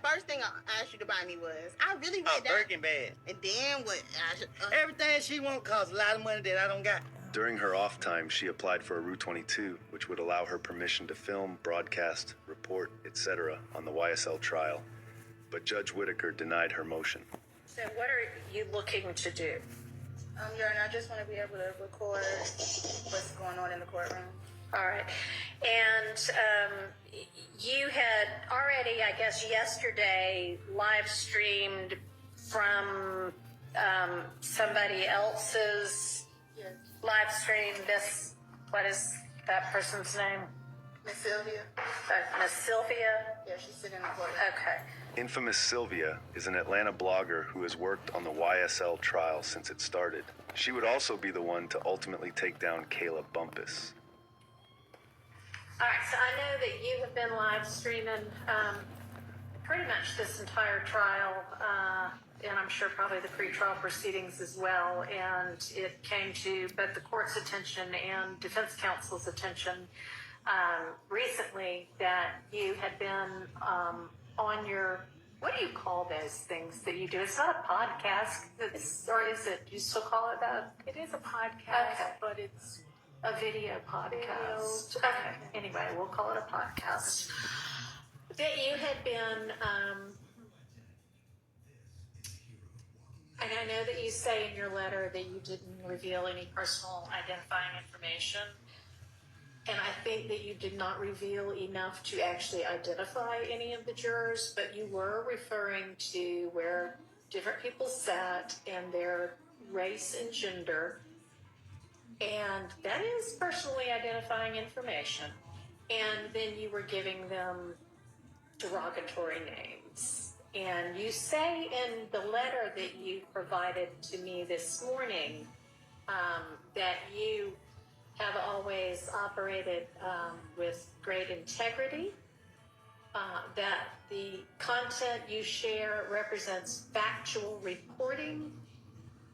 first thing I asked you to buy me was. I really went down. Birkin bag. And then what? Everything she want costs a lot of money that I don't got. During her off time, she applied for a Rule 22, which would allow her permission to film, broadcast, report, etc. on the YSL trial. But Judge Whitaker denied her motion. So what are you looking to do? Your Honor, I just want to be able to record what's going on in the courtroom. All right. And you had already, I guess, yesterday live streamed from somebody else's live stream. What is that person's name? Miss Sylvia. Miss Sylvia? Yeah, she's sitting in the courtroom. Okay. Infamous Sylvia is an Atlanta blogger who has worked on the YSL trial since it started. She would also be the one to ultimately take down Kayla Bumpus. All right, so I know that you have been live streaming pretty much this entire trial, and I'm sure probably the pretrial proceedings as well. And it came to both the court's attention and defense counsel's attention recently that you had been on your, what do you call those things that you do? It's not a podcast, or is it? Do you still call it that? It is a podcast, Okay. but it's A video podcast. Video. Okay. Anyway, we'll call it a podcast. That you had been, and I know that you say in your letter that you didn't reveal any personal identifying information. And I think that you did not reveal enough to actually identify any of the jurors, but you were referring to where different people sat and their race and gender. And that is personally identifying information. And then you were giving them derogatory names. And you say in the letter that you provided to me this morning that you have always operated with great integrity, that the content you share represents factual reporting,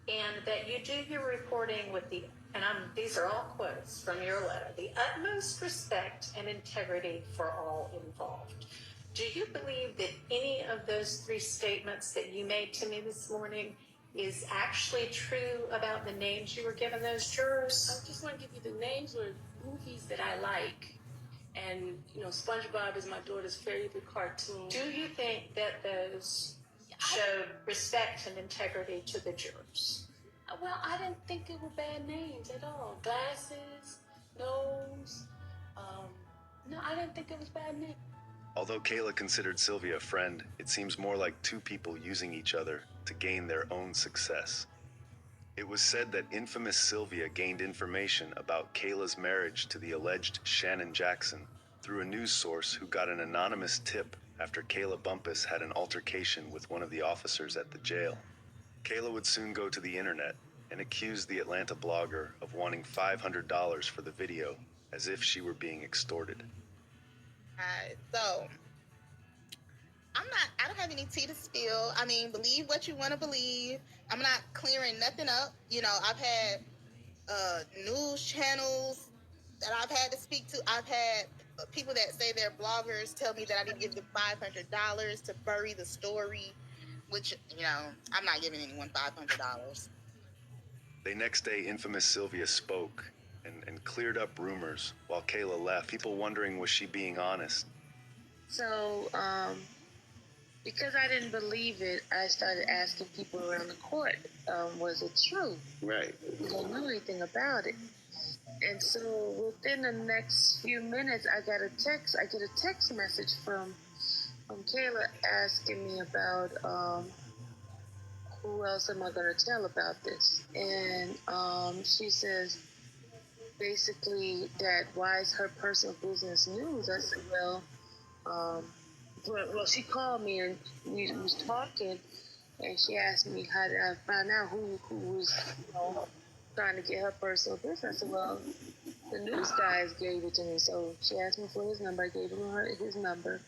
and that you do your reporting with the, and these are all quotes from your letter, the utmost respect and integrity for all involved. Do you believe that any of those three statements that you made to me this morning is actually true about the names you were giving those jurors? I just want to give you the names of movies that I like. And, you know, SpongeBob is my daughter's favorite cartoon. Do you think that those showed respect and integrity to the jurors? Well, I didn't think it were bad names at all. Glasses, nose. No, I didn't think it was bad names. Although Kayla considered Sylvia a friend, it seems more like two people using each other to gain their own success. It was said that infamous Sylvia gained information about Kayla's marriage to the alleged Shannon Jackson through a news source who got an anonymous tip after Kayla Bumpus had an altercation with one of the officers at the jail. Kayla would soon go to the internet and accuse the Atlanta blogger of wanting $500 for the video, as if she were being extorted. So I don't have any tea to spill. I mean, believe what you want to believe. I'm not clearing nothing up. You know, I've had news channels that I've had to speak to. I've had people that say they're bloggers tell me that I need to give them $500 to bury the story, which, you know, I'm not giving anyone $500. The next day, infamous Sylvia spoke and cleared up rumors while Kayla left, people wondering was she being honest. So, because I didn't believe it, I started asking people around the court, was it true? Right. I don't know anything about it. And so within the next few minutes, I get a text message from Kayla asking me about who else am I going to tell about this. And she says, basically, that why is her personal business news? I said, well, she called me and we was talking, and she asked me how did I find out who was, you know, trying to get her personal business. I said, well, the news guys gave it to me, so she asked me for his number. I gave his number,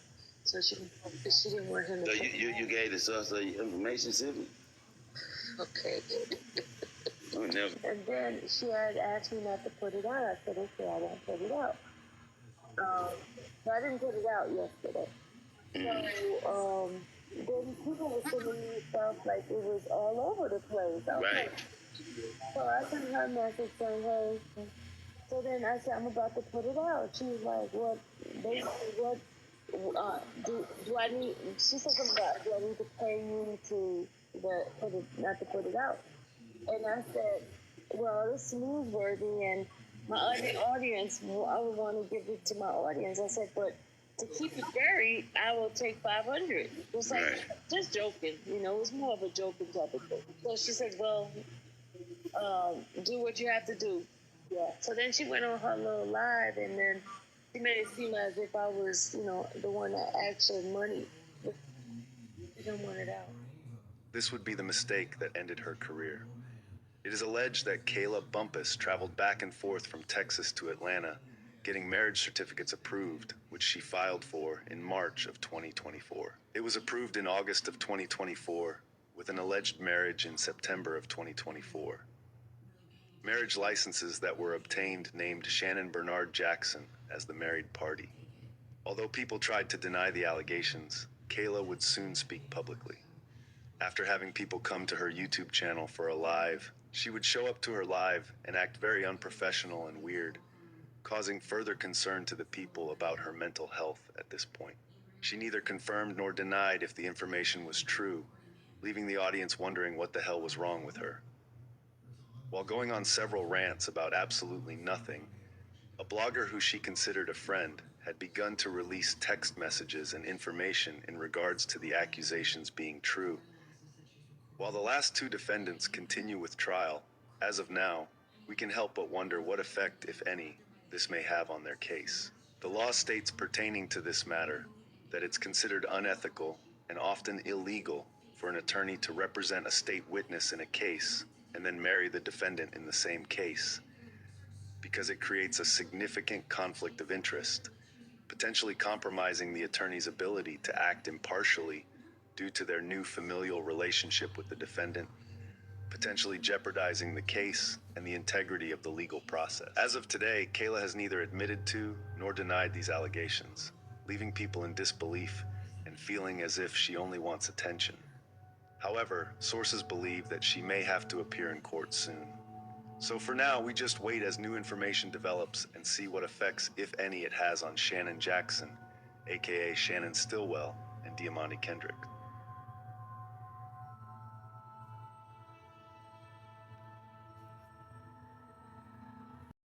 so she didn't want him to. So you gave the source of your information, Sylvia? Okay. Oh, never. And then she had asked me not to put it out. I said, okay, I won't put it out. So I didn't put it out yesterday. So, then people were sending me stuff like it was all over the place. I was Right. like, so I sent her a message saying, hey. So then I said, I'm about to put it out. She was like, what? Basically, what? Do I need? She said something about, do I need to pay you to not to put it out? And I said, well, it's newsworthy, and my other audience, I would want to give it to my audience. I said, but to keep it buried, I will take 500. It's like, Right. just joking, it's more of a joking type of thing. So she said, well, do what you have to do. Yeah. So then she went on her little live, and then she made it seem as if I was, the one that actually money. She didn't want it out. This would be the mistake that ended her career. It is alleged that Kayla Bumpus traveled back and forth from Texas to Atlanta, getting marriage certificates approved, which she filed for in March of 2024. It was approved in August of 2024, with an alleged marriage in September of 2024. Marriage licenses that were obtained named Shannon Bernard Jackson as the married party. Although people tried to deny the allegations, Kayla would soon speak publicly. After having people come to her YouTube channel for a live, she would show up to her live and act very unprofessional and weird, causing further concern to the people about her mental health at this point. She neither confirmed nor denied if the information was true, leaving the audience wondering what the hell was wrong with her. While going on several rants about absolutely nothing, a blogger who she considered a friend had begun to release text messages and information in regards to the accusations being true. While the last two defendants continue with trial, as of now, we can help but wonder what effect, if any, this may have on their case. The law states pertaining to this matter that it's considered unethical and often illegal for an attorney to represent a state witness in a case and then marry the defendant in the same case, because it creates a significant conflict of interest, potentially compromising the attorney's ability to act impartially due to their new familial relationship with the defendant, potentially jeopardizing the case and the integrity of the legal process. As of today, Kayla has neither admitted to nor denied these allegations, leaving people in disbelief and feeling as if she only wants attention. However, sources believe that she may have to appear in court soon. So for now, we just wait as new information develops and see what effects, if any, it has on Shannon Jackson, aka Shannon Stillwell, and Diamante Kendrick.